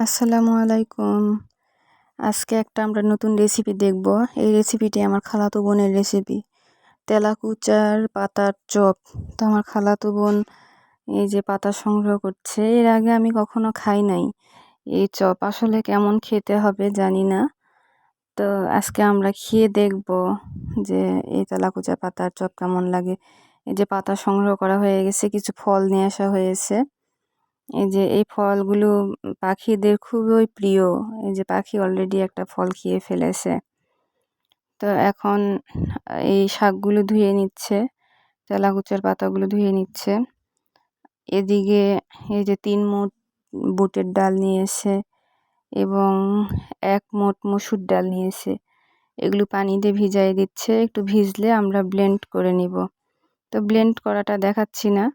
আসসালামু আলাইকুম। আজকে একটা আমরা নতুন রেসিপি দেখব। এই রেসিপিটি আমার খালাতো বোনের রেসিপি। তেলাকুচার পাতার চপ। তো আমার খালাতো বোন এই যে পাতা সংগ্রহ করছে। এর আগে আমি কখনো খাই নাই এই চপ। আসলে কেমন খেতে হবে জানি না। তো আজকে আমরা খেয়ে দেখব যে এই তেলাকুচা পাতার চপ কেমন লাগে। এই যে পাতা সংগ্রহ করা হয়ে গেছে, কিছু ফল নিয়ে আসা হয়েছে। এই যে এই ফলগুলো পাখিদের খুবই প্রিয়। এই যে পাখি অলরেডি একটা ফল খেয়ে ফেলেছে। তো এখন এই শাকগুলো ধুয়ে নিচ্ছে, তেলাকুচার পাতাগুলো ধুয়ে নিচ্ছে। এদিকে এই যে 3 মুঠ বুটের ডাল নিয়েছে এবং 1 মুঠ মসুর ডাল নিয়েছে। এগুলো পানি দিয়ে ভিজাই দিচ্ছে, একটু ভিজলে আমরা ব্লেন্ড করে নিব। তো ব্লেন্ড করাটা দেখাচ্ছি না।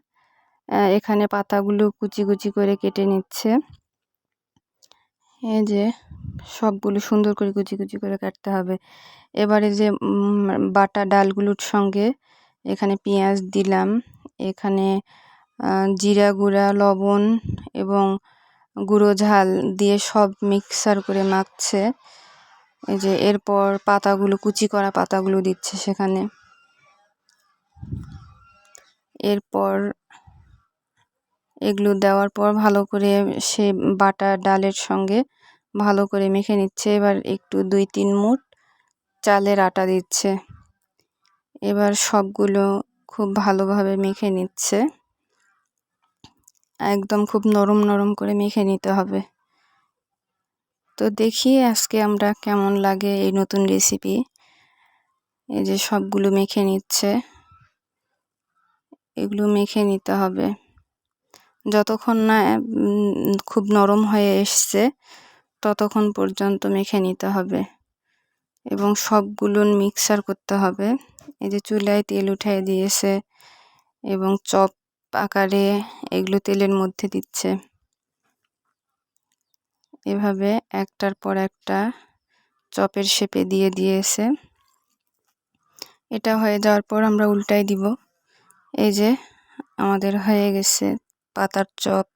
এখানে পাতাগুলো কুচি কুচি করে কেটে নিচ্ছে। এই যে সবগুলো সুন্দর করে কুচি কুচি করে কাটতে হবে। এবারে যে বাটা ডালগুলোর সঙ্গে এখানে পেঁয়াজ দিলাম, এখানে জিরা গুঁড়া, লবণ এবং গুঁড়ো ঝাল দিয়ে সব মিক্সার করে মাখছে। এই যে এরপর পাতাগুলো, কুচি করা পাতাগুলো দিচ্ছে সেখানে। এরপর এগুলো দেওয়ার পর ভালো করে সে বাটা ডালের সঙ্গে ভালো করে মেখে নিচ্ছে। এবার একটু 2-3 মুঠ চালের আটা দিচ্ছে। এবার সবগুলো খুব ভালোভাবে মেখে নিচ্ছে। একদম খুব নরম নরম করে মেখে নিতে হবে। তো দেখি আজকে আমরা কেমন লাগে এই নতুন রেসিপি। এই যে সবগুলো মেখে নিচ্ছে, এগুলো মেখে নিতে হবে যতক্ষণ না খুব নরম হয়ে এসছে ততক্ষণ পর্যন্ত মেখে নিতে হবে এবং সবগুলো মিক্সার করতে হবে। এই যে চুলায় তেল উঠিয়ে দিয়েছে এবং চপ আকারে এগুলো তেলের মধ্যে দিচ্ছে। এভাবে একটার পর একটা চপের শেপে দিয়ে দিয়েছে। এটা হয়ে যাওয়ার পর আমরা উল্টাই দিব। এই যে আমাদের হয়ে গেছে পাতার চপ।